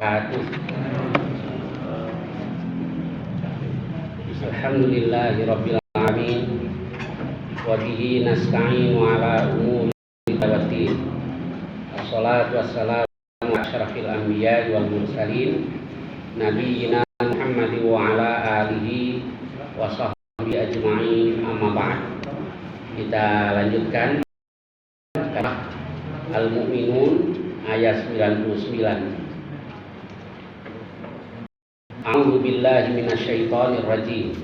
Alhamdulillahirabbil alamin wa bihi nasta'inu ala umuri waddin. Wassalatu wassalamu ala asyrafil anbiya'i wal mursalin nabiyyina Muhammadin wa ala alihi wa sahbihi ajma'in, amma ba'd. Kita lanjutkan Al-Mu'minun ayat 99. A'udzu billahi minasyaitonir rajim.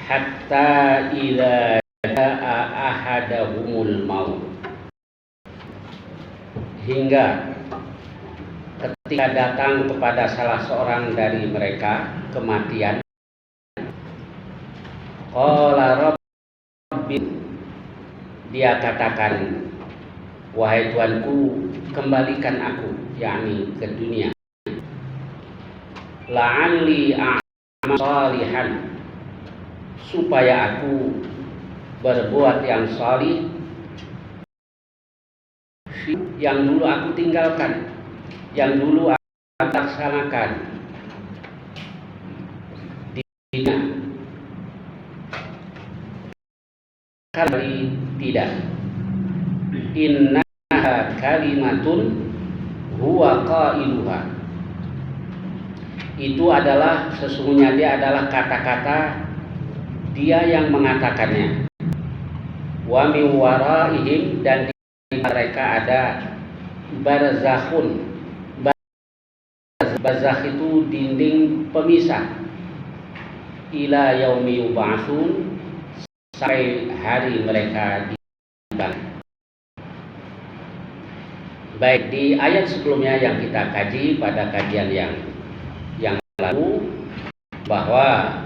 Hatta idza jaa ahadahumul maut. Hingga ketika datang kepada salah seorang dari mereka kematian, qala rabbi, dia katakan, wahai Tuanku, kembalikan aku, yakni ke dunia. La'alli a'mal salihan, supaya aku berbuat yang salih yang dulu aku tinggalkan, yang dulu aku laksanakan di dunia. Kali tidak. Innaha kalimatun huwa qailuha. Itu adalah, sesungguhnya dia adalah kata-kata dia yang mengatakannya. Wa min waraihim, dan di mereka ada barzakhun. Barzakh itu dinding pemisah. Ila yaumi yub'atsun, sampai hari mereka dibangkitkan. Baik, di ayat sebelumnya yang kita kaji pada kajian yang lalu, bahwa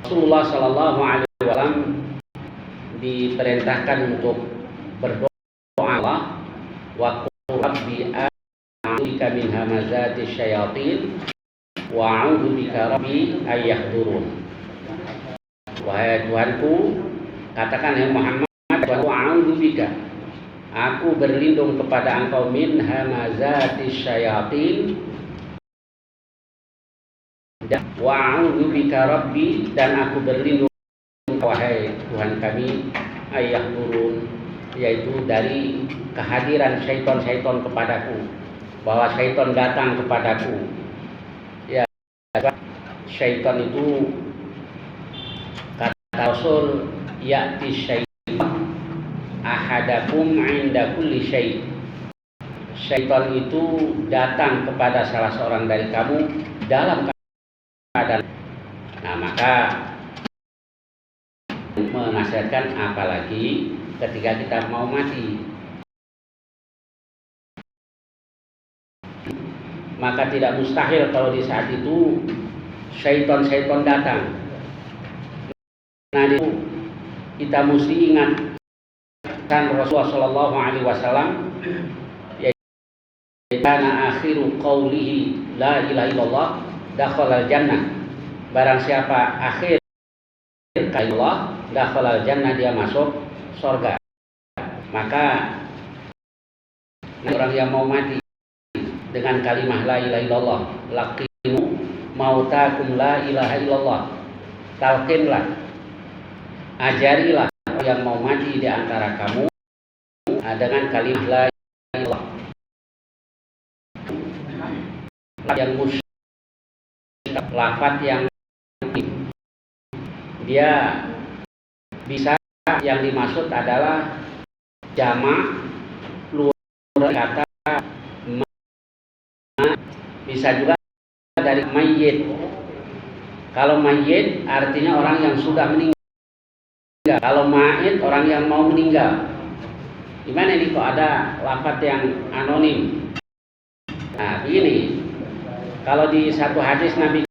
Rasulullah Shallallahu Alaihi Wasallam diperintahkan untuk berdoa Allah, wa qul rabbi a'udzubika min hamazati syayatin wa a'udzubika rabbi ayyahdurun. Wahai Tuhanku, katakan ya Muhammad, wa a'udzubika, aku berlindung kepada engkau min hamazati syayatin, dan wa'udzubika rabbi, dan aku berlindung, wahai Tuhan kami, ayyahdurun, yaitu dari kehadiran syaitan-syaitan kepadaku, bahwa syaitan datang kepadaku. Ya, syaitan itu kata Rasul, ya'ti syaitan ahadakum 'inda kulli syai'. Syaitan itu datang kepada salah seorang dari kamu dalam keadaan. Nah, maka menasihatkan, apalagi ketika kita mau mati, maka tidak mustahil kalau di saat itu syaitan datang. Nah, itu kita mesti ingat kan Rasulullah Shallallahu Alaihi Wasallam, karena akhiru qawlihi la ilaha illallah dakhalal jannah. Barang siapa akhir kalimat dakhalal jannah, dia masuk surga. Maka orang yang mau mati dengan kalimah la ilaha illallah, laqinu mautakum la ilaha illallah, talqinlah, ajarilah yang mau mati di antara kamu dengan kalimah la ilaha illallah. Yang musyrik, lafaz yang dia bisa, yang dimaksud adalah jamak, plural kata, bisa juga dari mayyit. Kalau mayyit artinya orang yang sudah meninggal. Kalau ma'id orang yang mau meninggal. Gimana ini kok ada lafaz yang anonim? Nah, begini. Kalau di satu hadis Nabi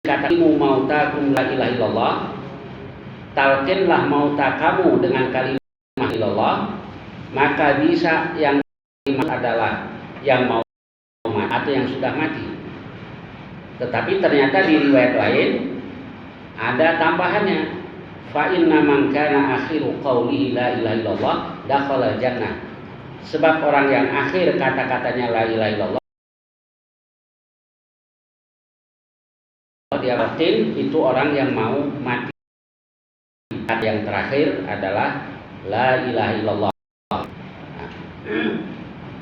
kata, mautakum la ilaha illallah, talqinlah mauta kamu dengan kalimat illallah, maka bisa yang adalah yang mau mati atau yang sudah mati. Tetapi ternyata di riwayat lain ada tambahannya, fa inna man kana akhiru qawlihi la ilaha illallah dakhala jannah. Sebab orang yang akhir kata-katanya la ilaha illallah, dia batin itu orang yang mau mati. Yang terakhir adalah la ilaha illallah.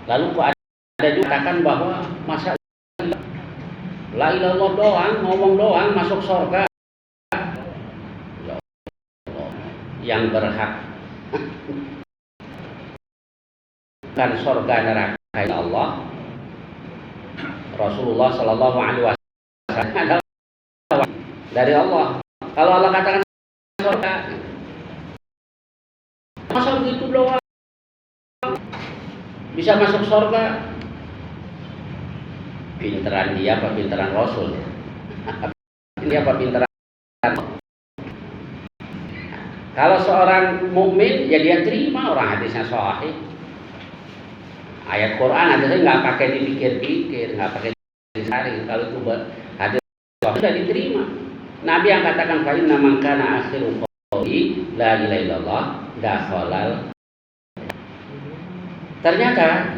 Lalu kok ada juga katakan bahwa masa la ilaha illallah doang, ngomong doang masuk surga. Yang berhak bukan surga neraka ya Allah, Rasulullah Shallallahu Alaihi Wasallam adalah dari Allah. Kalau Allah katakan surga, masa begitu doang bisa masuk surga? Pinteran dia apa pinteran Rasul? Dia apa pinteran? Kalau seorang mukmin ya dia terima, orang hadisnya sahih. Ayat Quran hadisnya nggak pakai dipikir-pikir, nggak pakai dicari. Kalau itu hadis sudah diterima. Nabi yang katakan fa inna man kana akhiru qouli la ilaha illallah dakhalal. Ternyata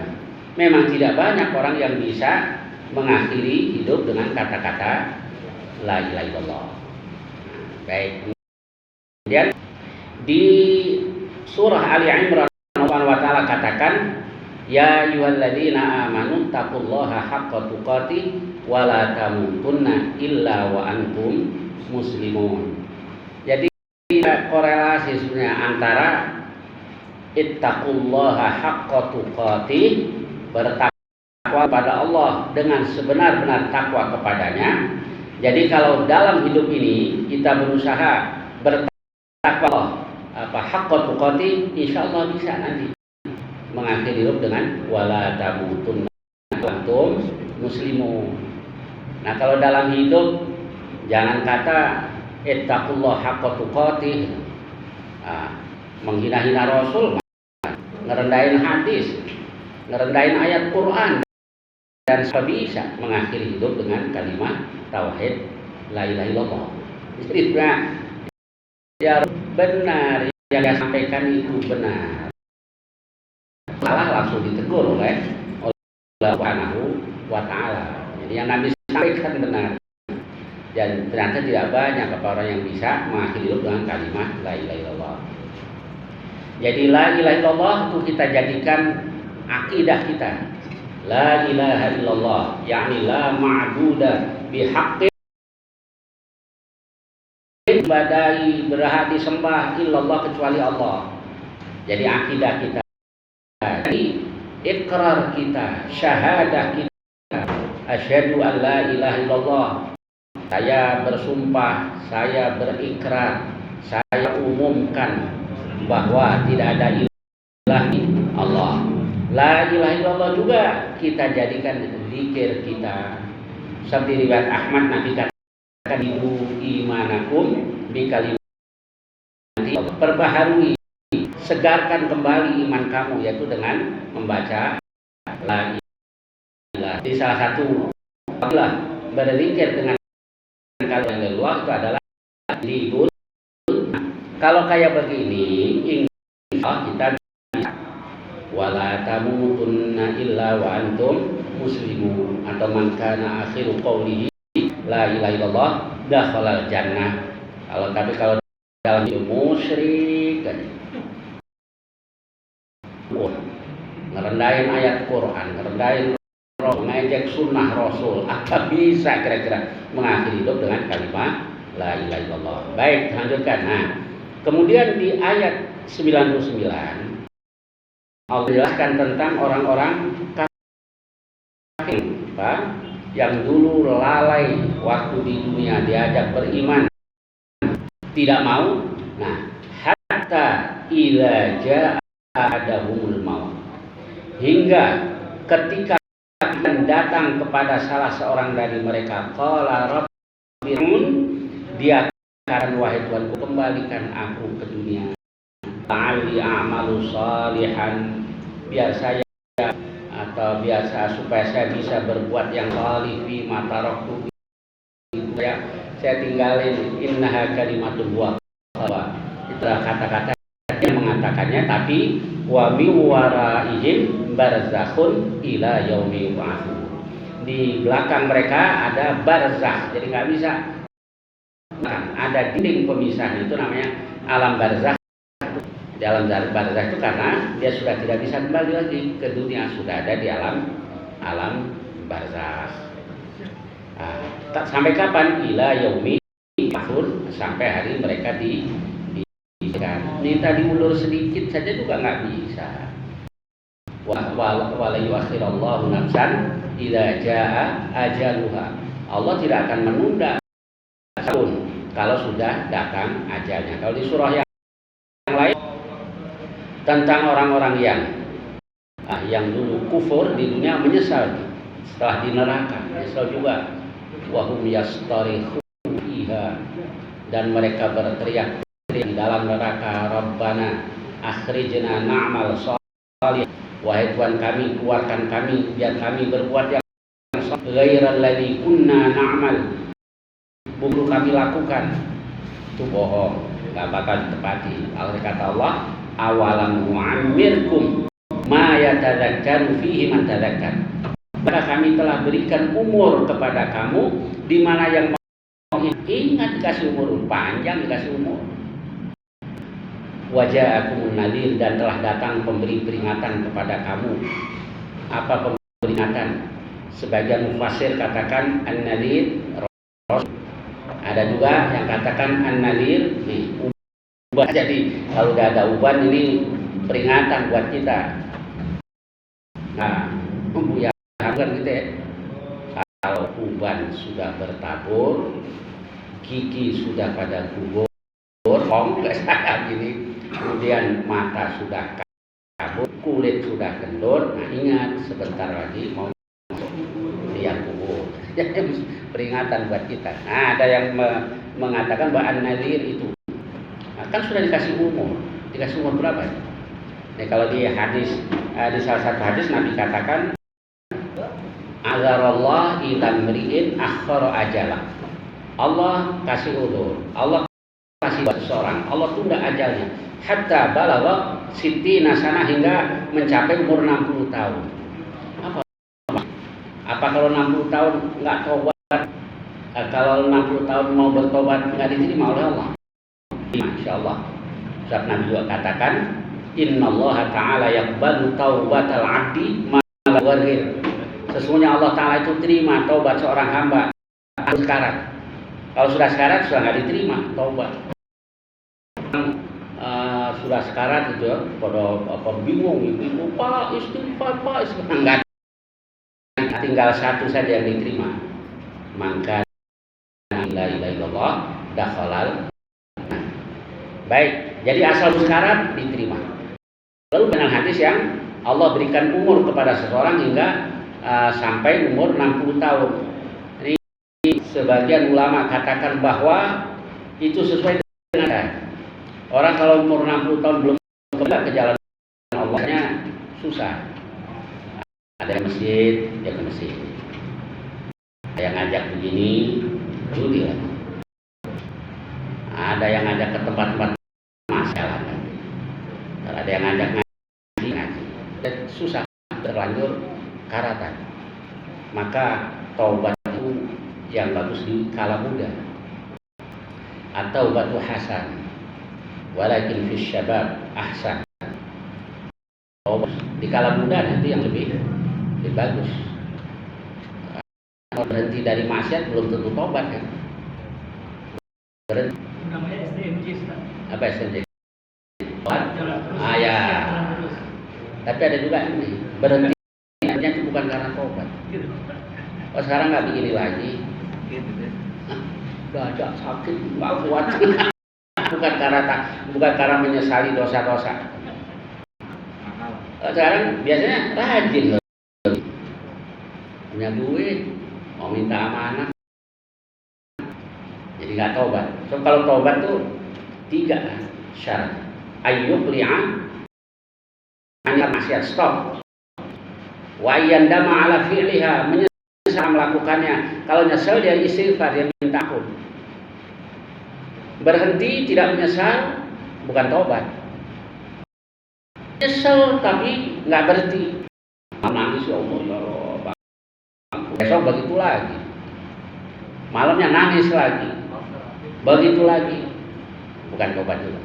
memang tidak banyak orang yang bisa mengakhiri hidup dengan kata-kata la ilaha illallah. Baik. Kemudian di surah Ali Imran Allah wa ta'ala katakan ya ayyuhalladzina amanu taqullaha haqqa tuqatih wa la tamutunna illa wa antum muslimun. Jadi korelasi sebenarnya antara ittaqullaha haqqa tuqatih, bertakwa pada Allah dengan sebenar-benar takwa kepadanya. Jadi kalau dalam hidup ini kita berusaha bertakwa haqqa tuqatih, insyaallah bisa nanti mengakhiri hidup dengan wala tamutunna antum muslimun. Nah, kalau dalam hidup jangan kata ittaqullah haqqa tuqatih, menghina-hina Rasul, ngerendahin hadis, ngerendahin ayat Quran, dan bisa mengakhiri hidup dengan kalimat tauhid la ilaha illallah. Jadi ya benar yang dia sampaikan itu benar, salah langsung ditegur oleh Allah Subhanahu wa ta'ala. Jadi yang Nabi sampaikan benar, dan ternyata tidak banyak orang yang bisa mengakhiri hidup dengan kalimat la ilaha illallah. Jadi la ilaha illallah itu kita jadikan akidah kita. La ilaha illallah yakni la ma'buda bihaqqin, ibadai berhak disembah illallah kecuali Allah. Jadi akidah kita, jadi ikrar kita, syahadah kita, asyhadu an la ilaha illallah, saya bersumpah, saya berikrar, saya umumkan bahwa tidak ada ilah Allah. La ilaha illallah juga kita jadikan zikir kita. Seperti riwayat Ahmad, Nabi katakan ibu imanakum bi kalimati, perbaharui, segarkan kembali iman kamu, yaitu dengan membaca la ilaha. Di salah satu adalah berzikir dengan kalimat yang luar itu adalah libur. Kalau kayak begini, insya Allah kita bisa wala tamutunna illa wa antum muslimun, atau man kana akhiru qawlihi la ilaha illallah dakhalal jannah. Kalau dalam musyrik ngerendahin ayat Quran, ngerendahin ngejek sunnah Rasul, apa bisa kira-kira mengakhiri hidup dengan kalimat la ilaha illallah. Baik, lanjutkan. Nah, kemudian di ayat 99 Allah jelaskan tentang orang-orang kafir yang dulu lalai waktu di dunia diajak beriman tidak mau. Nah, hatta idza jaa ahadahumul maut, hingga ketika datang kepada salah seorang dari mereka, qala rabbirun, dia katakan wahai Tuhanku, kembalikan aku ke dunia, la'alli a'malu salihan, biar saya atau biasa supaya saya bisa berbuat yang salih fi ma taraktu, ya saya tinggalin innaha kalimatun wa itulah kata-kata yang mengatakannya, tapi wa mi waraihim barzakhun ila yaumi yub'atsun. Di belakang mereka ada barzakh, jadi nggak bisa, ada dinding pemisah, itu namanya alam barzakh. Di alam barzakh itu karena dia sudah tidak bisa kembali lagi ke dunia, sudah ada di alam barzakh. Sampai kapan? Ila yaumi yub'atsun, sampai hari mereka minta diundur sedikit saja juga nggak bisa. Wala yuakhirallahu nafsan idza jaa ajaluha. Allah tidak akan menunda tahun kalau sudah datang ajalnya. Kalau di surah yang lain tentang orang-orang yang dulu kufur di dunia menyesal setelah di neraka, menyesal juga. Wahum yastarikhun fiha, dan mereka berteriak di dalam neraka, Rabbana akhrijna na'mal shalih, wahai Tuhan kami, keluarkan kami biar kami berbuat yang ghairal ladzi kunna na'mal, belum kami lakukan. Itu bohong, nggak bakal ditepati. Kata Allah, awalam mu'ammirkum ma yatadzakkaru fihi man tadzakkar. Maka kami telah berikan umur kepada kamu di mana yang mau ingat dikasih umur panjang, dikasih umur. Waja'akumun nadhir, dan telah datang pemberi peringatan kepada kamu. Apa peringatan? Sebagian mufassir katakan an-nadhir rasul. Ada juga yang katakan an-nadhir uban. Jadi kalau udah ada uban ini peringatan buat kita. Nah, kan gitu ya. Kalau uban sudah bertabur, gigi sudah pada gugur, kayak gini, kemudian mata sudah kabur, kulit sudah kendur, nah ingat sebentar lagi mau masuk liang kubur. Jadi peringatan buat kita. Nah, ada yang mengatakan bahwa an-nadhir itu kan sudah dikasih umur berapa? Nah, kalau di hadis, di salah satu hadis Nabi katakan, azarallah ila mri'in akhara ajalah. Allah kasih udur, Allah kasih buat seorang, Allah tunda ajalnya hatta balagha sittina sana, hingga mencapai umur 60 tahun. Apa kalau 60 tahun nggak tobat? Kalau 60 tahun mau bertobat nggak diterima oleh Allah? Masya Allah. Sebab Nabi juga katakan, innallaha ta'ala yaqbalu taubatal 'abdi ma lam yughargir. Sesungguhnya Allah Ta'ala itu terima taubat seorang hamba harus sekarat. Kalau sudah sekarat sudah nggak diterima taubat. Sudah sekarat itu pada bingung, Pak istighfar, Pak istighfar. Tinggal satu saja yang diterima. Maka la ilaha illallah dakhalal. Baik, jadi asal sekarat diterima. Lalu dengan hadis yang Allah berikan umur kepada seseorang hingga sampai umur 60 tahun. Ini sebagian ulama katakan bahwa itu sesuai dengan orang kalau umur 60 tahun belum kembali ke jalan Allahnya susah. Ada masjid, dia ke masjid. Ada yang ngajak begini, judi lah. Ada yang ngajak ke tempat-tempat masalah. Ada yang ngajak ngaji. Susah berlanjut karatan. Maka taubat itu yang bagus di kala muda, atau batu hasan, walakin fi syabab ahsan. Taubat di kala muda nanti yang lebih bagus. Kalau berhenti dari maksiat belum tentu taubat kan. Berhenti. Namanya STMJ. Apa STMJ? Ya. Tapi ada juga ini berhenti itu bukan karena tobat. Oh sekarang nggak begini lagi. Dada sakit nggak kuat. bukan karena menyesali dosa-dosa. Sekarang biasanya rajin loh. Punya duit, mau minta amanah, jadi nggak tobat. So kalau tobat tuh 3 syarat. Ayyuqli'a hanya maksiat, stop. Wa yandama ala fi'liha, menyesal melakukannya. Kalau nyesal dia istighfar, dia minta ampun. Berhenti tidak menyesal bukan tobat. Nyesel tapi nggak berhenti. Nangis, ya Allah, ya Allah. Besok begitu lagi. Malamnya nangis lagi. Begitu lagi. Bukan tobat juga.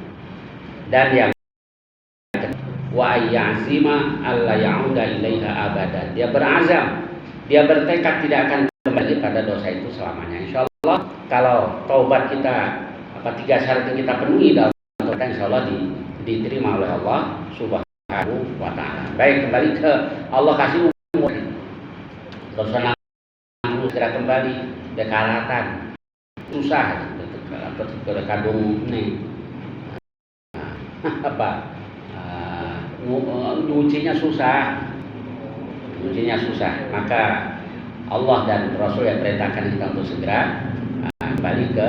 Dan yang wa ayyazima alla ya'uda ilaiha abada. Dia berazam, dia bertekad tidak akan kembali pada dosa itu selamanya. Insyaallah kalau taubat kita 3 syarat yang kita penuhi dalam taubat, insyaallah diterima oleh Allah Subhanahu wa taala. Baik, kembali ke Allah kasih umur. Dosa segera kembali dekaratan. Susah ke kandung nih. Apa? Ujinya susah. Maka Allah dan Rasul yang perintahkan kita untuk segera kembali ke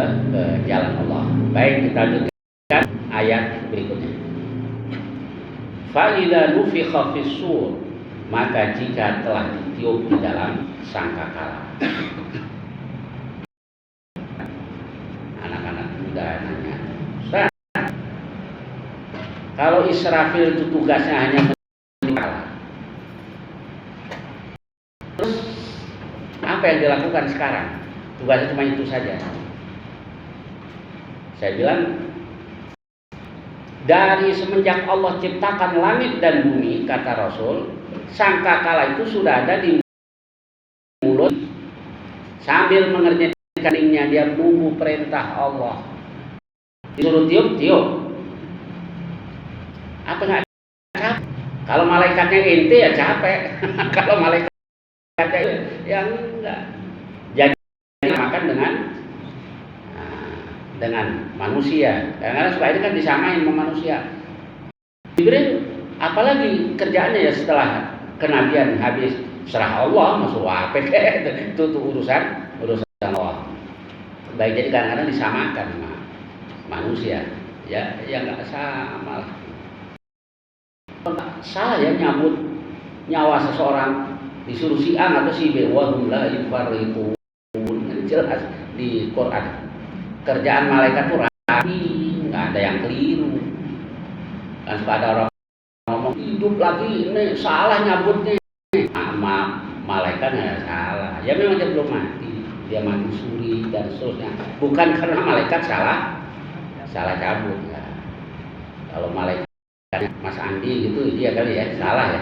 jalan Allah. Baik, kita lanjutkan ayat berikutnya. Fa idza nufikha fis-sur, maka jika telah ditiup di dalam sangkakala. Anak-anak muda nanya, Ustaz, kalau Israfil itu tugasnya hanya menyala, terus apa yang dilakukan sekarang? Tugasnya cuma itu saja. Saya bilang, dari semenjak Allah ciptakan langit dan bumi, kata Rasul, sangkakala itu sudah ada di mulut. Sambil mengerjakan keningnya, dia menunggu perintah Allah. Disuruh tiup, tiup. Apa nggak capek? Kalau malaikatnya ente ya capek. Kalau malaikatnya yang enggak. Jadi makan dengan manusia. Karena supaya ini kan disamain sama manusia. Jibril apalagi kerjaannya ya setelah kenabian habis, serah Allah masuk apa itu urusan Allah. Baik, jadi kadang-kadang disamakan sama manusia. Ya nggak sama lah. Salah ya nyambut nyawa seseorang, disuruh si A atau si B, wa hum la yufarriqun. Jelas di Quran. Kerjaan malaikat itu rapi, nggak ada yang keliru. Kan suka ada orang ngomong hidup lagi, ini salah nyabutnya. Sama malaikatnya salah. Ya memang dia belum mati, dia mati suri dan seterusnya. Bukan karena malaikat salah cabut. Ya. Kalau malaikat Mas Andi gitu, dia kali ya salah ya.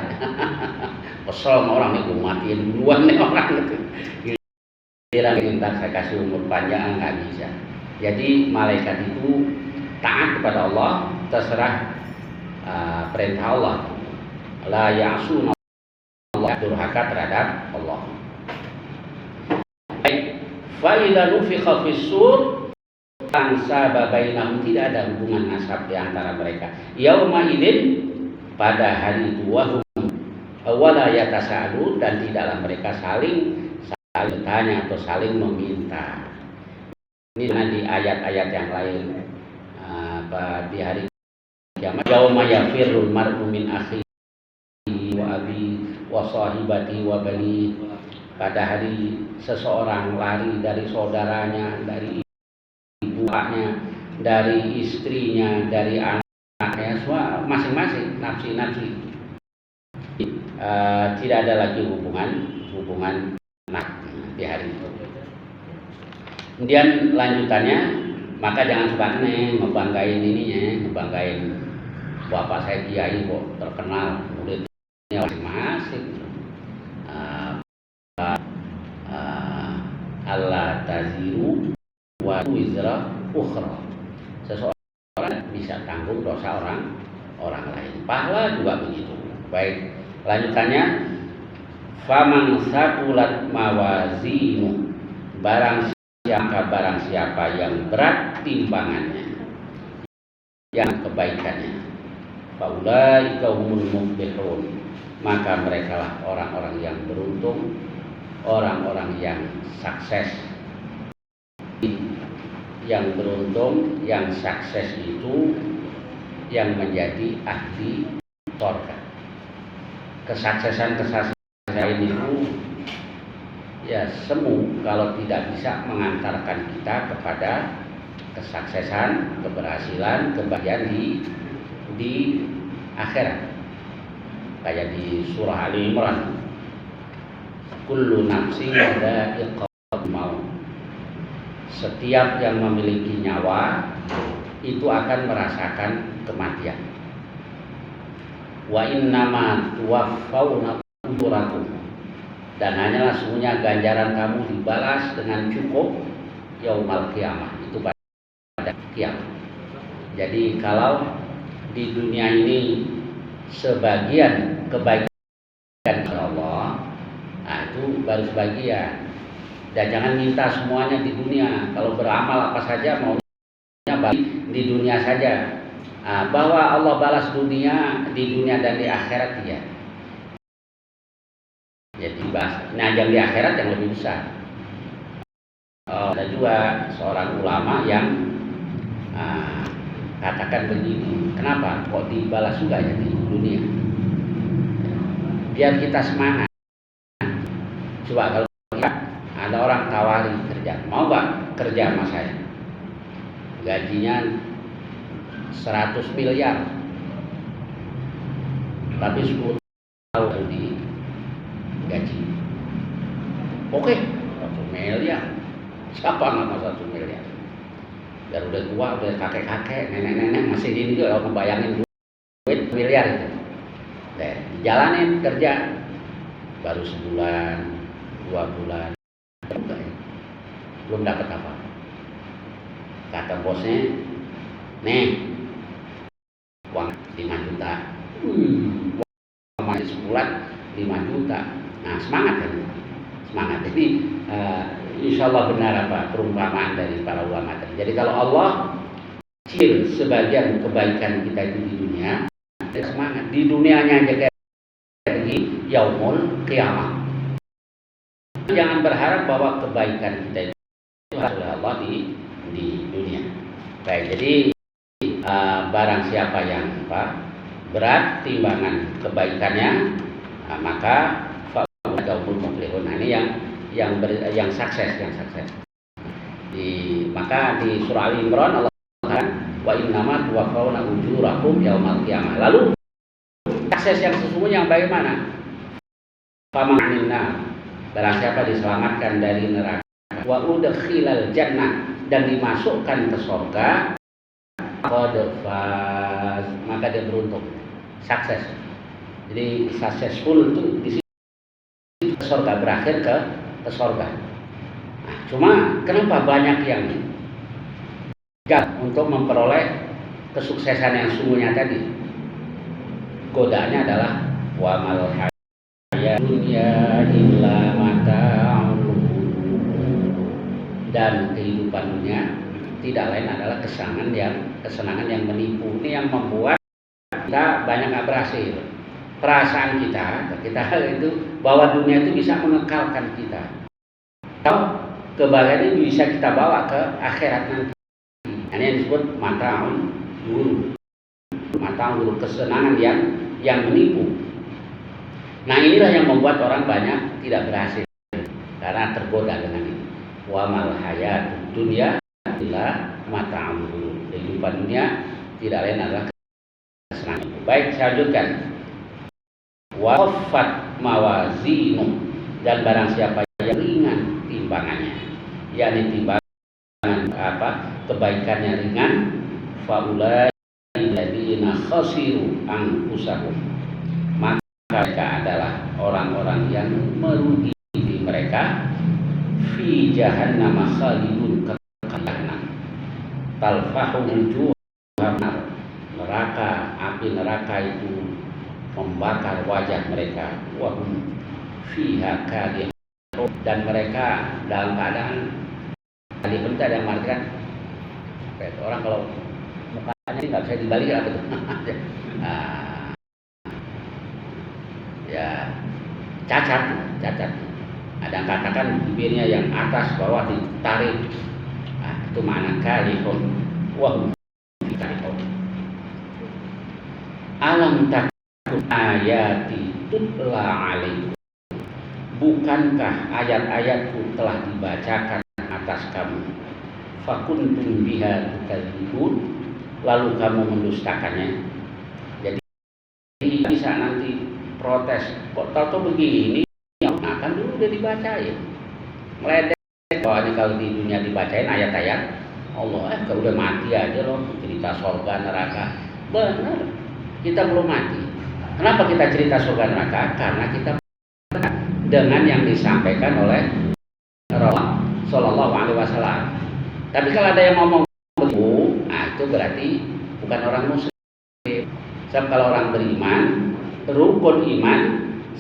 Kesel sama orang nih, gue matiin duluan nih orang gitu. Kira minta saya kasih umur panjang, nggak bisa. Jadi malaikat itu taat kepada Allah, terserah perintah Allah. La ya'suna Allah, durhaka terhadap Allah. Baik, fa idza nufikha fis-sur ansaba bainahum, tidak ada hubungan nasab di antara mereka. Yauma idzin, pada hari itu, wahum wala yatasaalun, dan tidaklah mereka saling bertanya atau saling meminta. Ini di ayat-ayat yang lain, di hari kiamat, yauma yafirrul mar'u min akhihi wa abi wa sahibati wa bani, pada hari seseorang lari dari saudaranya, dari ibunya, dari istrinya, dari anaknya, semua masing-masing nafsi-nafsi. Tidak ada lagi hubungan di hari itu. Kemudian lanjutannya, maka jangan suka ngebanggain ininya, ngebanggain bapak saya kiai kok terkenal, muridnya masing-masing. Allah taziru wa wizra ukhra. Seseorang bisa tanggung dosa orang lain. Pahala juga begitu. Baik, lanjutannya, faman saqulat mawazinu, barang siapa yang berat timbangannya, yang kebaikannya, faulaika humul muflihun, maka merekalah orang-orang yang beruntung, orang-orang yang sukses. Yang beruntung, yang sukses itu yang menjadi ahli surga. Kesuksesan itu ya semu kalau tidak bisa mengantarkan kita kepada kesuksesan, keberhasilan, kebahagiaan di akhirat. kayak di surah Ali Imran, kullu nafsin dha'iqatul maut. Setiap yang memiliki nyawa itu akan merasakan kematian. Wa innama tuwaffawna ujurakum, dan hanyalah sesungguhnya ganjaran kamu dibalas dengan cukup yaumal qiyamah, itu pada kiamat. Jadi kalau di dunia ini sebagian kebaikan Allah, nah itu baru sebagian. Dan jangan minta semuanya di dunia. Kalau beramal apa saja maunya di dunia saja. Nah, bahwa Allah balas dunia di dunia dan di akhirat, ya. Jadi bahas. Nah, yang di akhirat yang lebih besar. Ada juga seorang ulama yang katakan begini, kenapa kok dibalas juga ya di dunia? Biar kita semangat. Coba kalau ada orang tawari kerja, mau gak kerja sama saya? Gajinya 100 miliar, tapi 10 tahun di gaji. Oke, 1 miliar. Siapa nama 1 miliar? Biar udah tua, udah kakek-kakek, nenek-nenek masih ini juga kalau ngebayangin duit miliar itu. Jalanin kerja baru sebulan, 2 bulan, belum dapat apa. Kata bosnya, nih uang 5 juta. Uang sebulan 5 juta. Nah, semangat kan? Semangat. Jadi insya Allah benar apa perumpamaan dari para ulama tadi. Jadi kalau Allah cil sebagian kebaikan kita itu di dunia, semangat di dunianya aja kayak yaumul qiyamah. Jangan berharap bahwa kebaikan kita itu oleh Allah di dunia. Baik, jadi barang siapa yang berat timbangan kebaikannya, maka faulaikaul muflihun. Nah, ini yang sukses, maka di surah Ali Imran Allah katakan wa innama tuwaffawna ujurakum yaumal qiyamah. Lalu sukses yang sesungguhnya yang bagaimana? Famanina, barang siapa diselamatkan dari neraka, wa udkhilal jannah, dan dimasukkan ke surga, qad faz, maka dia beruntung, sukses. Jadi successful itu di sini surga, berakhir ke surga. Nah, cuma kenapa banyak yang gagal untuk memperoleh kesuksesan yang sungguhnya tadi? Godaannya adalah wa mal hayat dunya illa mata'ul, dan kehidupan dunia tidak lain adalah kesenangan yang menipu. Ini yang membuat kita banyak gak berhasil. Perasaan kita itu bahwa dunia itu bisa mengekalkan kita. Kalau kebahagiaan ini bisa kita bawa ke akhirat nanti. Ini yang disebut mata'ul ghurur, kesenangan yang menipu. Nah, inilah yang membuat orang banyak tidak berhasil karena tergoda dengan ini. Wa mal hayatud dunya illa mata'ul ghurur. Kehidupan dunia tidak lain adalah kesenangan. Baik, saya lanjutkan. Wa khaffat mawazinu, dan barang siapa yang ringan timbangannya, yakni timbangan kebaikannya ringan, faulai alladziina khasiru anfusahum, maka mereka adalah orang-orang yang merugi diri mereka, fi jahannam khalidun, kekalian talfahu wujuhahum, neraka, api neraka itu membakar wajah mereka, wahum fiha kalihun, dan mereka dalam keadaan kalihun itu ada yang mengatakan orang kalau mukanya nggak bisa dibalik apa itu ya cacat. Ada yang katakan bibirnya yang atas bawah ditarik, itu makna kalihun, wahum fiha kalihun. Alam tak ayati tutla alaikum, bukankah ayat-ayatku telah dibacakan atas kamu, fakuntum biha tukadzibun, lalu kamu mendustakannya. Jadi bisa nanti protes. Kok tahu begini? Nah, kan dulu udah dibacain. Meledek. Soalnya kalau di dunia dibacain ayat-ayat Allah, kalau udah mati aja loh cerita surga neraka. Benar. Kita belum mati. Kenapa kita cerita surga neraka? Karena kita dengan yang disampaikan oleh Rasulullah Shallallahu Alaihi Wasallam. Tapi kalau ada yang ngomong begitu, nah itu berarti bukan orang muslim. Sebab kalau orang beriman, rukun iman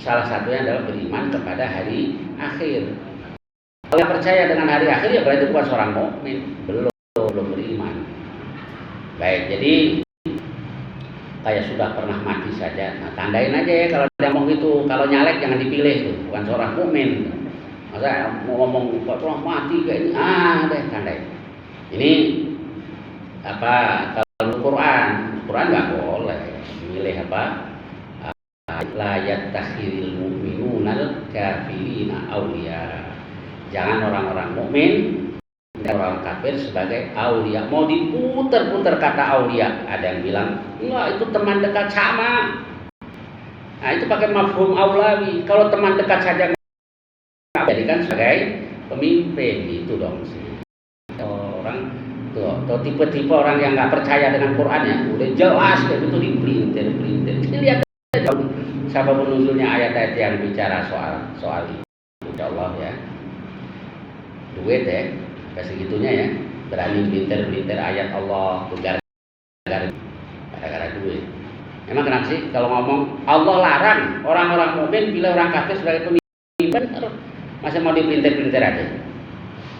salah satunya adalah beriman kepada hari akhir. Kalau percaya dengan hari akhir ya berarti bukan seorang mukmin, belum beriman. Baik, jadi kayak sudah pernah mati saja. Nah, tandain aja ya kalau dia ngomong gitu. Kalau nyalek jangan dipilih tuh, bukan seorang mukmin. Masa mau ngomong kok pernah mati kayak ini, deh tandain. Ini apa? Kalau Quran nggak boleh milih apa? La yattakhidul mu'minuna kafirina awliya. Jangan orang-orang mukmin dan orang kafir sebagai aulia. Mau diputer-puter kata aulia. Ada yang bilang, enggak itu teman dekat sama. Nah itu pakai mafhum aulawi. Kalau teman dekat saja jadikan sebagai pemimpin, itu dong sih. Orang tuh tipe-tipe orang yang nggak percaya dengan Quran ya, udah jelas kayak gitu dipelintir. Kita lihat aja sabab nuzulnya ayat-ayat yang bicara soal itu. Insyaallah ya. Duit ya, kasih gitunya ya, berani pelintir ayat Allah gara-gara duit. Emang kenapa sih kalau ngomong Allah larang orang-orang mukmin pilih orang kafir sebagai pemimpin, masih mau dipelintir aja?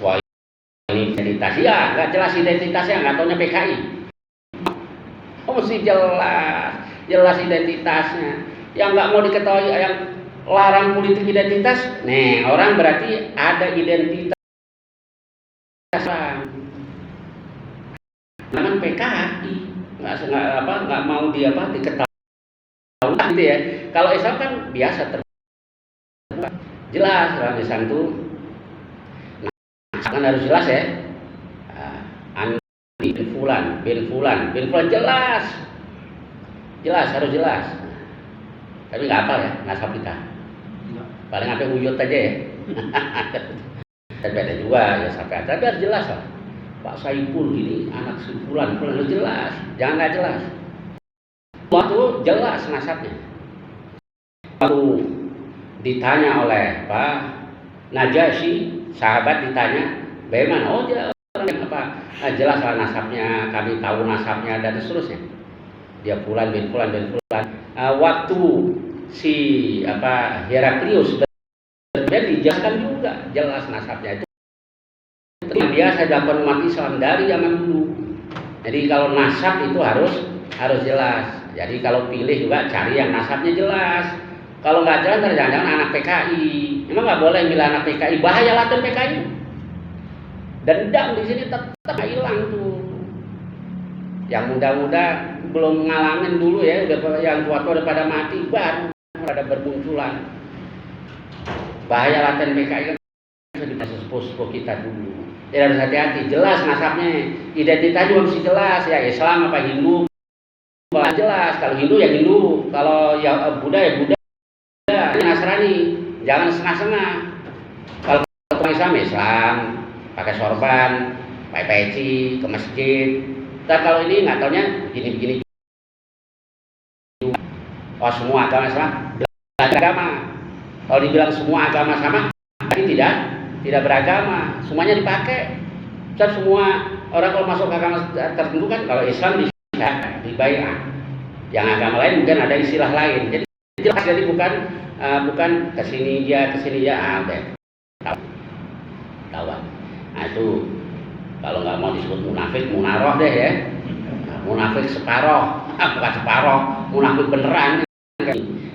Wah ini identitas ya, nggak jelas identitasnya, nggak taunya PKI. Oh mesti jelas identitasnya. Yang nggak mau diketahui, yang larang politik identitas, nih orang berarti ada identitas. Jangan PKI nggak mau diketahui gitu ya. Kalau Islam kan biasa terbuka jelas dalam Islam itu, kan harus jelas ya. Bin fulan jelas harus jelas. Tapi nggak apa ya nasab kita. Paling apa uyut aja ya. Tapi ada juga ya sampai ada, tapi harus jelas lah. Pak Saipul ini anak si fulan harus jelas, jangan nggak jelas. Waktu jelas nasabnya. Lalu ditanya oleh Pak Najasyi, sahabat ditanya, bagaimana? Oh dia orang yang apa? Jelas lah nasabnya, kami tahu nasabnya dan seterusnya. Dia fulan bin fulan. Waktu si Heraklius dijelaskan juga jelas nasabnya itu. Biasa dilakukan umat Islam dari zaman dulu. Jadi kalau nasab itu harus jelas. Jadi kalau pilih juga cari yang nasabnya jelas. Kalau nggak jelas jangan-jangan anak PKI. Emang nggak boleh milih anak PKI, bahaya laten PKI. Dendam di sini tetap hilang tuh. Yang muda-muda belum ngalamin dulu ya, udah yang tua-tua udah pada mati, baru pada bermunculan. Bahaya laten PKI kan di masa sepuh kita dulu. Jadi harus hati-hati, jelas nasabnya, identitas juga mesti jelas ya, Islam apa Hindu, jelas. Kalau Hindu ya Hindu, kalau ya Buddha ya Buddha, Nasrani, jangan setengah-setengah. Kalau Islam, pakai sorban, pakai peci, ke masjid. Ntar kalau ini nggak taunya gini-begini. Oh semua agama sama, belajar agama. Kalau dibilang semua agama sama, berarti tidak beragama, semuanya dipakai. Semua orang kalau masuk agama tertentu kan, kalau Islam bisa dibayar. Yang agama lain mungkin ada istilah lain. Jadi jelas, jadi bukan kesini ya kawan. Nah itu kalau nggak mau disebut munafik, munaroh deh ya. Munafik separoh, bukan separoh, munafik beneran.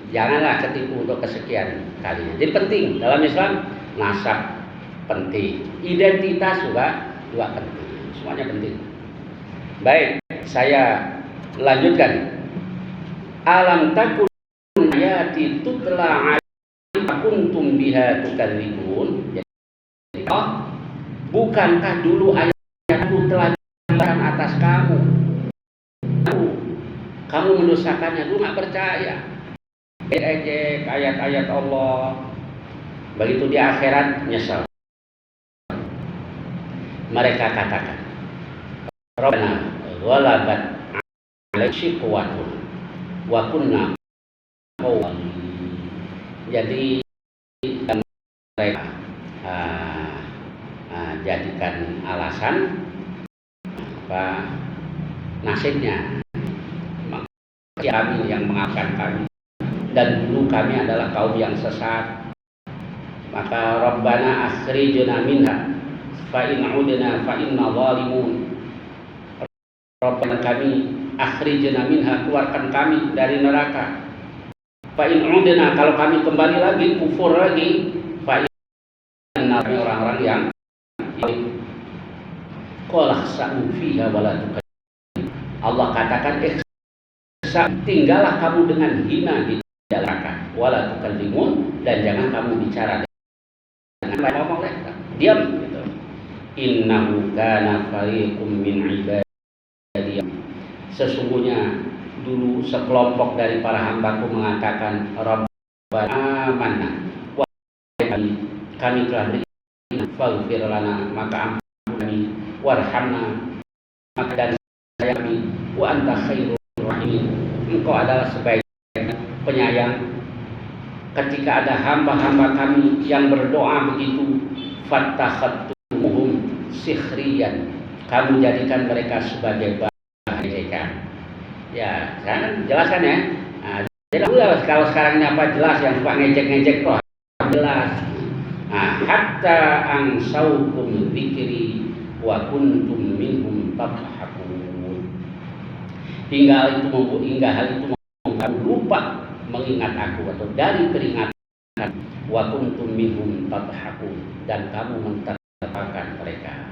Janganlah ketipu untuk kesekian kalinya. Jadi penting dalam Islam, nasab penting, identitas juga penting, semuanya penting. Baik, saya lanjutkan. Alam takun ayati tutla alaikum kuntum biha tukadzibun. Bukankah dulu ayatku telah diberikan atas kamu mendustakannya, dulu nggak percaya. ejek ayat-ayat Allah. Begitu di akhirat nyesal. Mereka katakan, Rabbana ghalabat 'alaina shiqwatuna wa kunna qauman. Jadi mereka jadikan alasan apa nasibnya kami yang mengakan kami dan dulu kami adalah kaum yang sesat. Maka Rabbana akhrijna minha fa in 'udna fa inna zalimun. Rabbana kami akhrijna minha, keluarkan kami dari neraka. Fa in 'udna, kalau kami kembali lagi kufur lagi, fa inna kami orang-orang yang qala khsa'u fiha wa la tukallimun. Allah katakan tinggallah kamu dengan hina di neraka, wa la tukallimun, dan jangan kamu bicara ngomong mereka, diam gitu. Innahu kana fariqum min ibadi, sesungguhnya dulu sekelompok dari para hambaku mengatakan Rabbana amanna wa kami telah beriman, faghfir lana, maka ampuni kami, warhamna, maka dan sayang kami, wa anta khairur rahimin, engkau adalah sebaik-baik penyayang. Ketika ada hamba-hamba kami yang berdoa begitu, fattakhadtumuhum sikhriyan, kamu jadikan mereka sebagai bahan ejekan. Ya, sekarang jelaskan ya. Nah, jadi kalau sekarang ini apa jelas, yang suka ngejek-ngejek kok jelas. Nah, hatta ansaukum dzikri wa kuntum minhum tadhakun. Hingga hal itu membuat lupa mengingat aku, atau dari peringatan, wa kuntum minhum tadhakun, dan kamu mentertawakan mereka.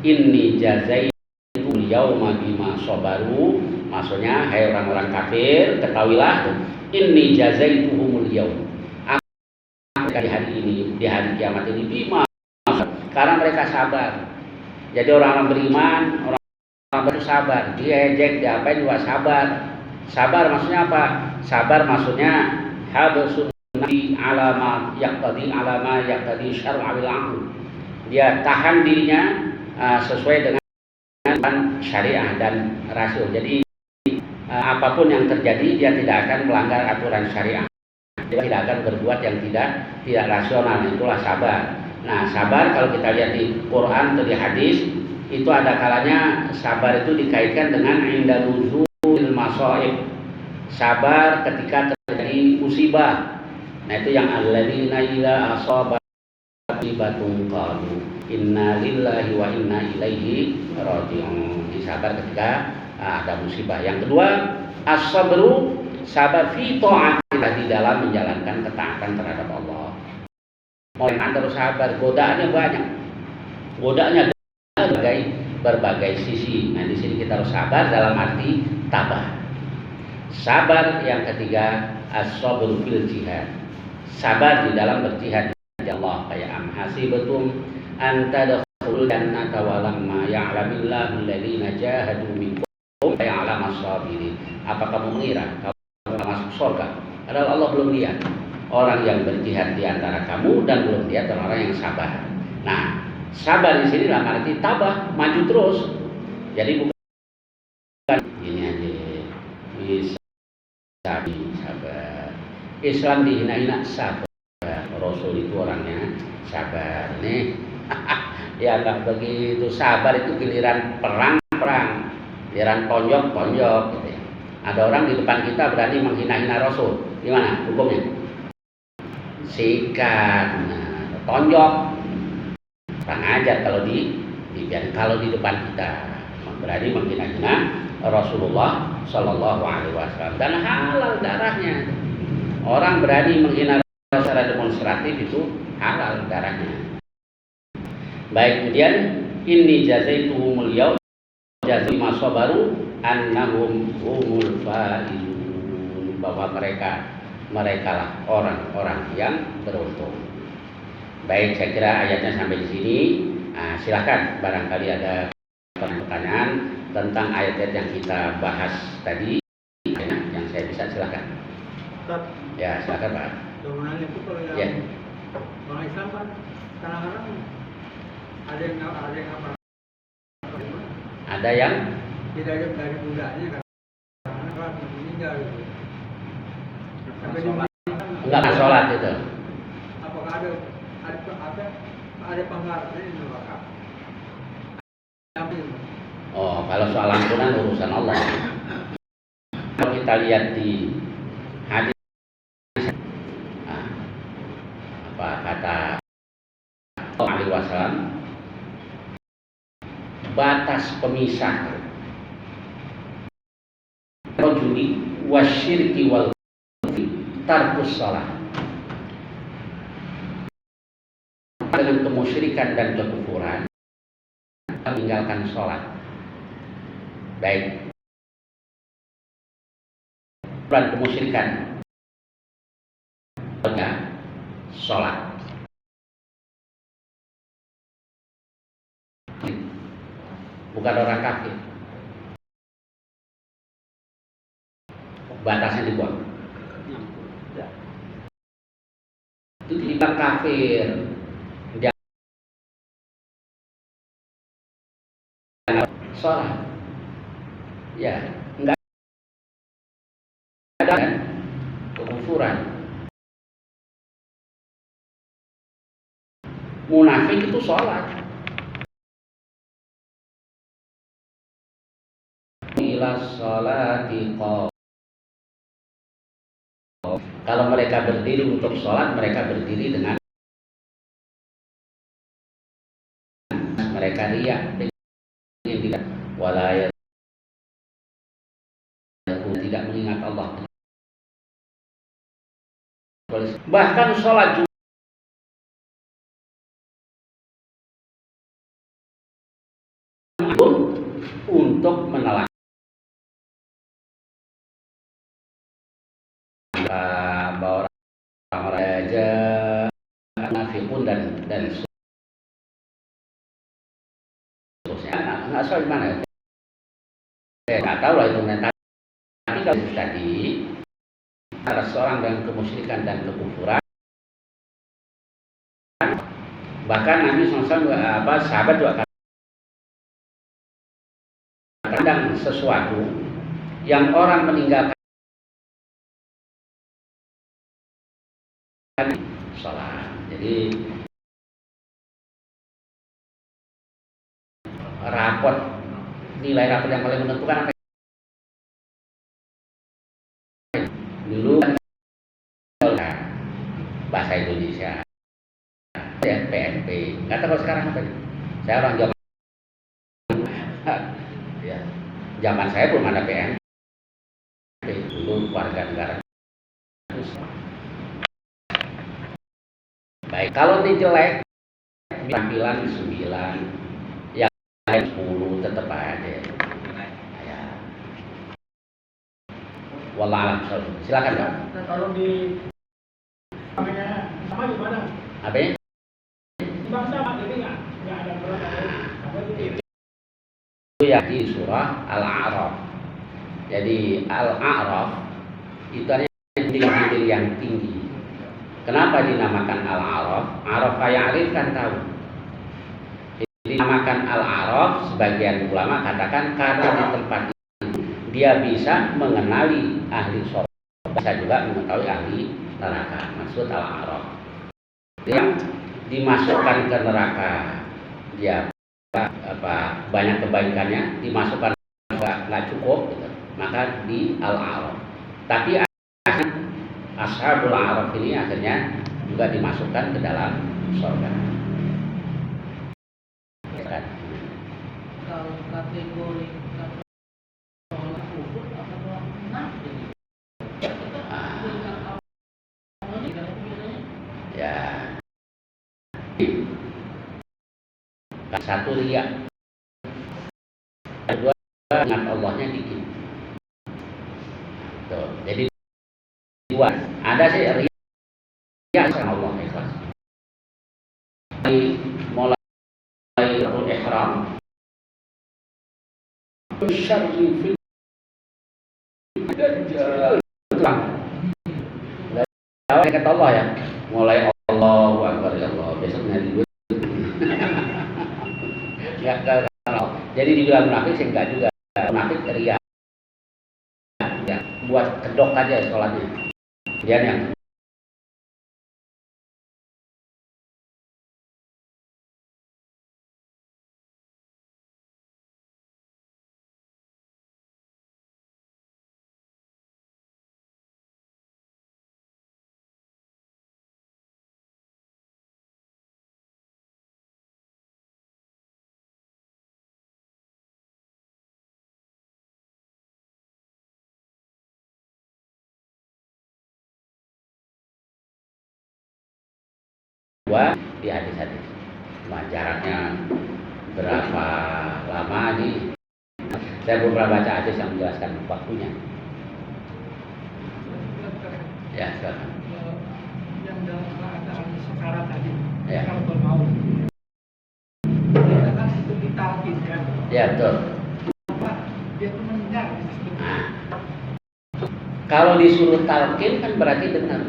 Inni jazaitul yauma bima sabaru, maksudnya hai orang-orang kafir, ketahuilah inni jazaituhumul yaum, aku di hari ini, di hari kiamat ini, bima, karena mereka sabar. Jadi orang-orang beriman, orang bersabar, diejek, diapain juga sabar. Sabar maksudnya apa? Sabar maksudnya habsun nabi alama yaqtadi syar'ul amr. Dia tahan dirinya sesuai dengan syariah dan rasul. Jadi apapun yang terjadi dia tidak akan melanggar aturan syariah. Dia tidak akan berbuat yang tidak rasional. Itulah sabar. Nah, sabar kalau kita lihat di Quran atau di hadis, itu ada kalanya sabar itu dikaitkan dengan inda nuzulil masaib. Sabar ketika terjadi musibah. Nah, itu yang alladzina idza asaba musibatun qalu inna lillahi wa inna ilaihi raji'un. Sabar ketika ada musibah. Yang kedua, as-sabru, sabar fi ta'atillah, di dalam menjalankan ketaatan terhadap Allah. Mau yang terus sabar, godaannya banyak. Godaannya berbagai sisi. Nah, di sini kita harus sabar dalam arti tabah. Sabar yang ketiga, as-sabru fil jihad. Sabar di dalam berjihad di Allah. Kayak am hasibatum an tadkhulul jannata wa lamma ya'lamillahu alladziina jahadu minkum wa ya'lamas sabirin. Apa kamu mengira kamu masuk surga? Padahal Allah belum lihat orang yang berjihad di antara kamu dan belum lihat orang yang sabar. Nah, sabar di sini dalam arti tabah, maju terus. Jadi bukan ini aja bisa sabar. Islam dihina-hina sabar. Rasul itu orangnya sabar nih. Ya enggak begitu. Sabar itu giliran perang, giliran tonjok gitu ya. Ada orang di depan kita berani menghina-hina Rasul. Gimana hukumnya? Sikat, tonjok. Kurang ajar kalau kalau di depan kita berani menghina-hina Rasulullah Shallallahu Alaihi Wasallam, dan halal darahnya. Orang berani menghina secara demonstratif itu halal darahnya. Baik, kemudian inni jazaituhumul yaum jazai ma sabaru annahum humul faizun, bahwa mereka lah orang-orang yang beruntung. Baik, saya kira ayatnya sampai di sini. Nah, silakan barangkali ada pertanyaan tentang ayat-ayat yang kita bahas tadi, yang saya bisa silakan. Ya, silakan Pak. Bangunan itu kalau yang Ya. orang Islam kan kadang-kadang ada yang apa? Ada yang Tidak ada dari budaknya karena orang meninggal gitu. Sampai di enggak sholat itu. apakah ada penghargaan yang wakaf? Oh, kalau soal ampunan urusan Allah. Kalau kita lihat di hadis, nah, apa kata Allah Alaihi Wasallam, batas pemisah rojuli wasyirki wal tarkus sholat, dengan kemusyrikan dan kekufuran meninggalkan sholat. Baik, dan kemusyrikan sholat. Bukan orang kafir. Batasnya dibuang. Itu tidak kafir. Sholat. Ya, enggak ada kan kekufuran. Munafik itu sholat. Ila sholati qom. Kalau mereka berdiri untuk sholat, mereka berdiri dengan mereka riya, yang tidak walayat, tidak mengingat Allah. Bahkan sholat juga untuk menelaah bahwa orang-orang aja nafiqun dan seterusnya. Nggak soal gimana? Saya nggak tahu lah itu nanti. Tapi kalau tadi ada seorang dengan kemusyrikan dan kekufuran, bahkan Nabi SAW sahabat juga kadang sesuatu yang orang meninggalkan sholat. Jadi nilai rapot yang paling menentukan apa? Dulu kan bahasa Indonesia ya PNP, nggak tahu sekarang apa. Saya orang zaman ya, zaman saya belum ada PNP, dulu warga negara. Baik, kalau ini jelek, tampilan 9, yang 10 tetap aja. Ya. Wallahualam. Silakan Pak. Nah, kalau di namanya sama gimana? Apa ya? Bang sama jadi nggak ada berat apa itu? Itu ya di surah Al-A'raf. Jadi Al-A'raf itu adalah bintang yang tinggi. Kenapa dinamakan Al-A'raf? Araf ya'rif kan tahu. Dinamakan Al-A'raf, sebagian ulama katakan karena di tempat itu dia bisa mengenali ahli surga, bisa juga mengetahui ahli neraka. Maksud Al-A'raf yang dimasukkan ke neraka, dia banyak kebaikannya, dimasukkan nggak cukup gitu. Maka di Al-A'raf. Tapi Ashabul A'raf ini akhirnya juga dimasukkan ke dalam surga. Kalau kategori sholat kufur atau munafik, Ya, satu riya, kedua ingat Allahnya dikit. Tuh, jadi dua, ada sih riya sama Allah ikhlas. Mulai ihram syarri fil dajjal awal kata Allah ya, mulai Allahu Akbar ya Allah, besok nyari duit. Kalau jadi dibilang munafik sih enggak juga, munafik ria, ya, buat kedok aja sholatnya. Dia yang dua di hadis-hadis. Nah, jaraknya berapa lama nih? Saya belum pernah baca hadis yang menjelaskan waktunya. Ya, silakan. Yang dalam keadaan sekarat tadi, Ya. kalau bermaut, kita kan itu ditalkin kan, Ya, betul. apa dia tuh mendengar. Nah, kalau disuruh talqin kan berarti dengar.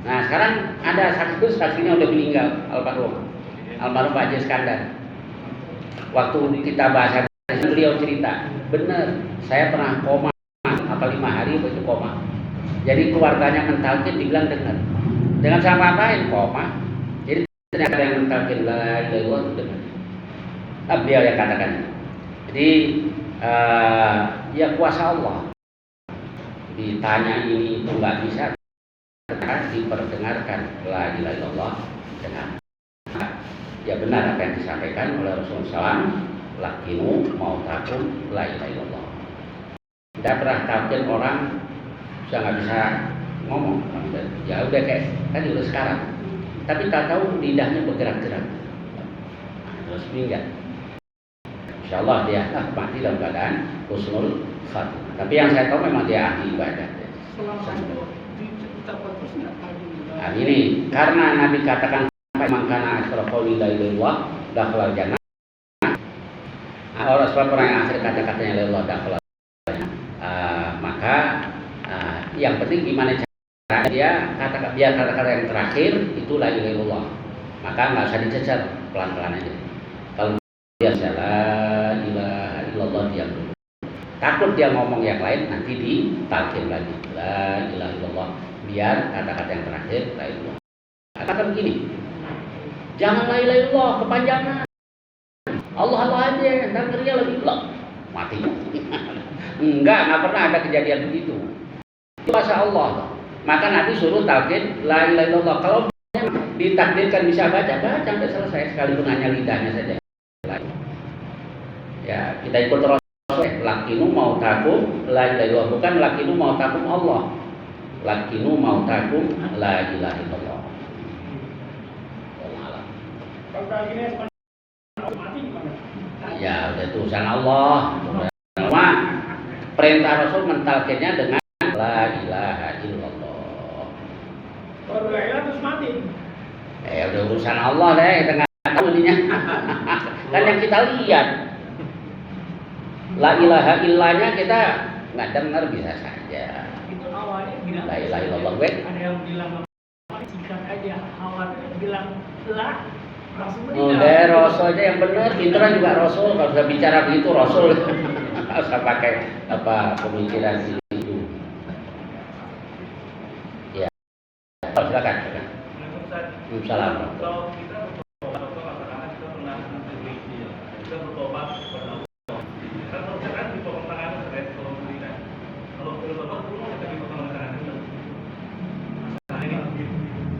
Nah, sekarang ada saksi itu, saksinya udah meninggal, almarhum Pak Haji Iskandar. Waktu kita bahas hadis, beliau cerita, benar, saya pernah koma, apa 5 hari itu koma. Jadi keluarganya mentalkin, dibilang dengar. Dengan sama lain koma. Jadi ternyata yang mentalkin la ilaha illallah itu dengar. Nah, beliau yang katakan. Jadi ya kuasa Allah. Ditanya ini itu nggak bisa. Diperdengarkan la ilaha illallah dengan ya benar apa yang disampaikan oleh Rasulullah SAW, lakinu mautakum la ilaha illallah. Tidak pernah talqin orang sudah nggak bisa ngomong, ya udah kayak kan udah sekarang, tapi tak tahu lidahnya bergerak-gerak, terus meninggal. Insya Allah dia mati dalam keadaan husnul khatimah. Tapi yang saya tahu memang dia ahli ibadah. Selama itu diucapkan terus nggak tahu. Nah, ini karena Nabi katakan mangkana asyraqul la ilaha illallah dakhala jannah. Orang sebab orang yang akhir kata-katanya la ilaha illallah dakhala jannah. Maka yang penting gimana caranya dia kata-kata yang terakhir itu la ilaha illallah. Maka nggak usah dicecer, pelan-pelan aja. Kalau dia la ilaha illallah dia dulu. Takut dia ngomong yang lain nanti ditalqin lagi la ilaha illallah. Biar kata-kata yang terakhir la ilaha illallah. Katakan begini, jangan la ilaha illallah kepanjangan. Allah aja, dan kerja lebih belak mati. Enggak pernah ada kejadian begitu. Itu kuasa Allah. Maka Nabi suruh talqin la ilaha illallah. Kalau ditakdirkan bisa baca sampai selesai, sekalipun hanya lidahnya saja. Ya, kita ikut Rasul. Lakinu mautakum la ilaha illallah, bukan lakinu mautakum Allah. Lakinu mautakum la ilaha illallah. Ya, udah itu urusan Allah. Cuma perintah Rasul mentalkinnya dengan la ilaha illallah. Kalau la ilaha terus mati. Udah urusan Allah deh, kita nggak tahu ininya. Kan yang kita lihat la ilaha illanya kita nggak dengar bisa saja. Itu awalnya bilang La ilaha illallah gue. ada yang bilang singkat aja, awalnya bilang la langsung Udah Rasul aja yang benar, pinteran juga Rasul. Kalau sudah bicara begitu Rasul, nggak usah pakai apa pemikiran itu. Ya, silakan. Salam. Kalau kita bertobat, katakanlah kita pernah bermimpi, kita bertobat kepada Allah. Kan kalau misalkan dipotong tangan, kalau berikan, kalau bertobat dulu kita dipotong tangan itu. Nah ini.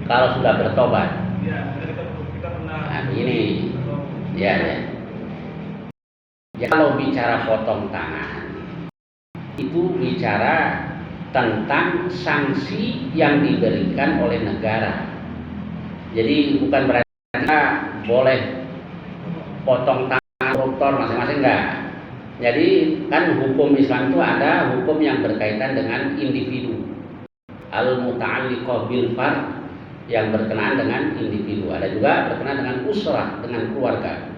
Kalau sudah bertobat, Ya, kita pernah. nah ini, ya. Ya, kalau bicara potong tangan, itu bicara tentang sanksi yang diberikan oleh negara. Jadi bukan berarti kita boleh potong tangan koruptor masing-masing, enggak. Jadi kan hukum Islam itu ada hukum yang berkaitan dengan individu, al-muta'alliqah bil fard, yang berkenaan dengan individu. Ada juga berkenaan dengan usrah, dengan keluarga,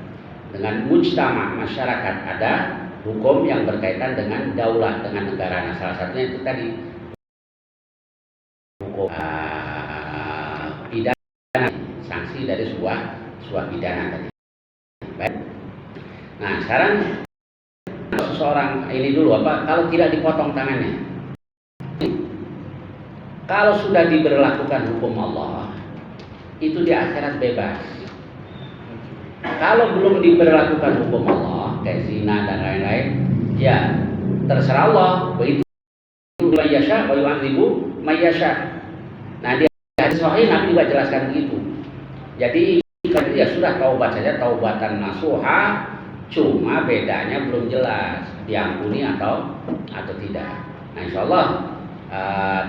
dengan mujtama, masyarakat. Ada hukum yang berkaitan dengan daulah, dengan negara. Nah, salah satunya itu tadi hukum sanksi dari sebuah pidana tadi. Baik. Nah, sekarang seseorang ini dulu kalau tidak dipotong tangannya. Kalau sudah diberlakukan hukum Allah, itu di akhirat bebas. Kalau belum diberlakukan hukum Allah, kayak zina dan lain-lain, ya terserah Allah. Begitu mayyasha wa yu'adzibu mayyasha. Nah, di hadis sahih Nabi juga jelaskan begitu. Jadi ya sudah taubat saja, taubatan nasuha, cuma bedanya belum jelas diampuni atau tidak. Nah, insyaallah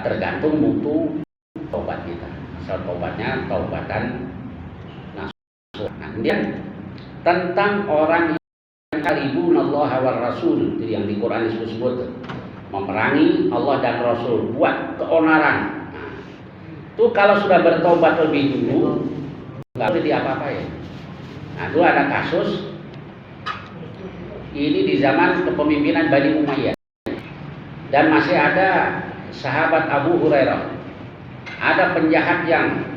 tergantung mutu taubat kita. Asal taubatnya taubatan nasuha. Nah, kemudian tentang orang yang yuharibuna war Rasul, itu yang di Quran disebut memerangi Allah dan Rasul, buat keonaran. Nah, itu kalau sudah bertobat lebih dulu nggak boleh diapa-apain. Nah, dulu ada kasus ini di zaman kepemimpinan Bani Umayyah, dan masih ada sahabat Abu Hurairah, ada penjahat yang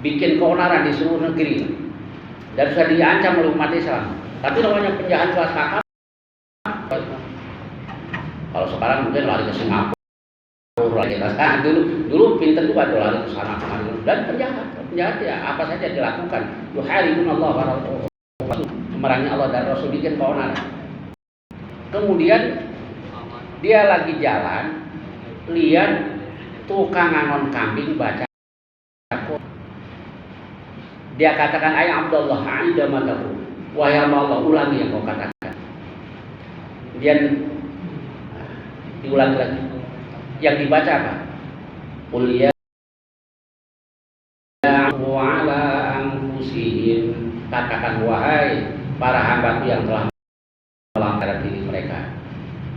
bikin keonaran di seluruh negeri dan sudah diancam oleh umat Islam. Tapi namanya penjahat kelas kakap. Kalau sekarang mungkin lari ke Singapura, lari ke sana. Dulu pinter juga tuh lari ke sana kemari. Dan penjahat ya apa saja dilakukan. Yuharibuna Allah wa Rasul, memerangi Allah dan Rasul, bikin keonaran. Kemudian dia lagi jalan, lihat tukang ngangon kambing baca. Dia katakan, "Ai Abdullah, aida mataku." Wahai Allah, ulangi yang kau katakan. Kemudian diulangi lagi. Yang dibaca apa? Qul ya ala anfusihim, katakan wahai para hambaku yang telah melanggar diri mereka,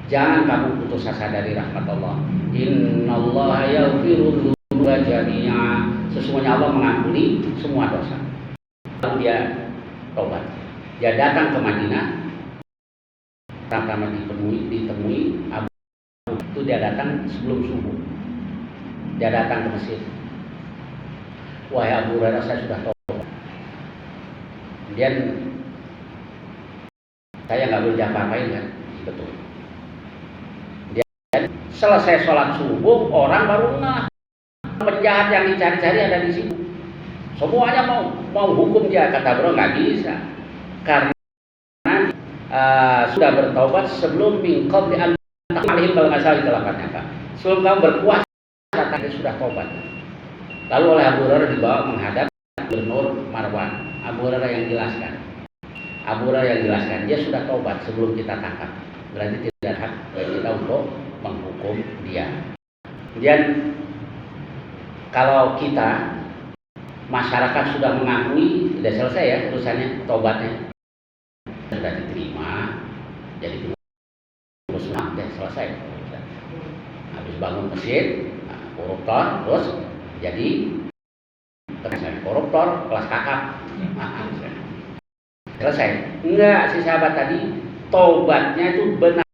jangan kamu putus asa dari rahmat Allah. Innallaha yaghfiru dzunuba jami'a. Sesungguhnya Allah mengampuni semua dosa. Lalu dia tobat. Dia datang ke Madinah. Pertama ditemui Abu itu dia datang sebelum subuh. Dia datang ke Mesir. Wahai Abu Hurairah, saya sudah tobat. Kemudian saya nggak boleh apa-apain kan? Betul. Dia selesai sholat subuh, orang baru ngeh. Penjahat yang dicari-cari ada di situ. Semuanya mau hukum dia, kata bro, nggak bisa karena sudah bertaubat sebelum mingkau di al-tahim, kalau nggak salah itu lafadznya Pak. Sebelum kamu berpuasa, dia sudah taubat. Lalu oleh Abu Hurairah dibawa menghadap Gubernur Marwan. Abu Hurairah yang jelaskan, dia sudah taubat sebelum kita tangkap. Berarti tidak hak bagi kita untuk menghukum dia. Kemudian kalau kita masyarakat sudah mengakui, sudah selesai ya urusannya, taubatnya sudah diterima, jadi terus selesai. Habis bangun masjid, koruptor, terus jadi koruptor kelas kakap, selesai. Enggak, si sahabat tadi taubatnya itu benar,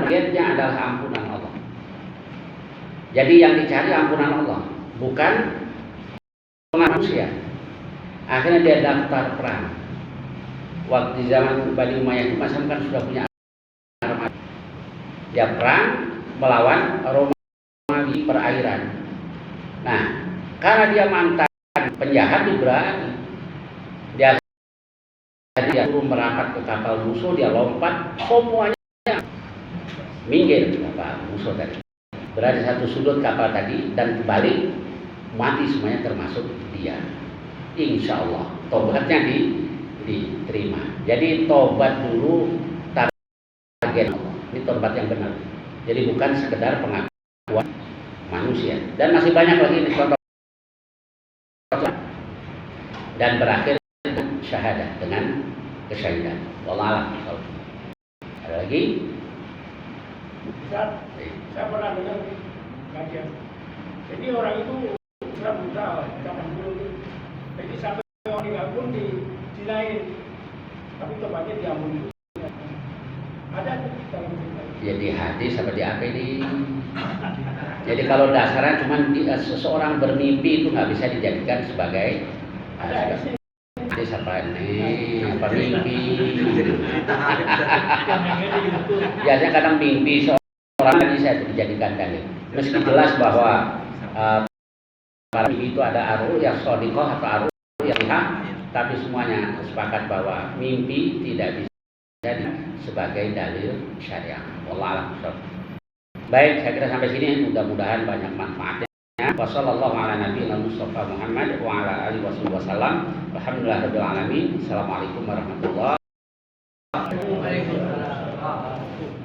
niatnya adalah ampunan Allah. Jadi yang dicari ampunan Allah, bukan manusia. Akhirnya dia daftar perang. Waktu zaman Bani Umayyah itu Mas kan sudah punya armada. Dia perang melawan Romawi perairan. Nah, karena dia mantan penjahat, dia berani. Dia turun merapat ke kapal musuh, dia lompat, semuanya minggir kapal musuh tadi. Berada di satu sudut kapal tadi dan kembali. Mati semuanya termasuk dia. Insya Allah tobatnya diterima. Jadi tobat dulu target Allah. Ini tobat yang benar. Jadi bukan sekedar pengakuan manusia. Dan masih banyak lagi ini contoh. Dan berakhir dengan syahadat, dengan kesyahidan. Wallah alam. Ada lagi? Saya pernah dengar kajian. Jadi orang itu buta zaman dulu itu. Jadi sampai orang meninggal pun dijinain, tapi tobatnya diampuni. Ada kita Jadi hadis apa di apa ini? Jadi kalau dasarnya cuma seseorang bermimpi itu nggak bisa dijadikan sebagai hadis apa ini? Apa mimpi? Biasanya kadang mimpi seorang bisa dijadikan dalil. Meski jelas bahwa para mimpi itu ada ar-ru'yah shadiqah atau ar-ru'yah sahihah, tapi semuanya sepakat bahwa mimpi tidak bisa jadi sebagai dalil syariah. Wallahu a'lam. Baik, saya kira sampai sini mudah-mudahan banyak manfaatnya. Wassallallahu ala nabiyina Mustafa Muhammad wa ala alihi wasallam. Alhamdulillahirabbil alamin. Assalamualaikum warahmatullahi wabarakatuh.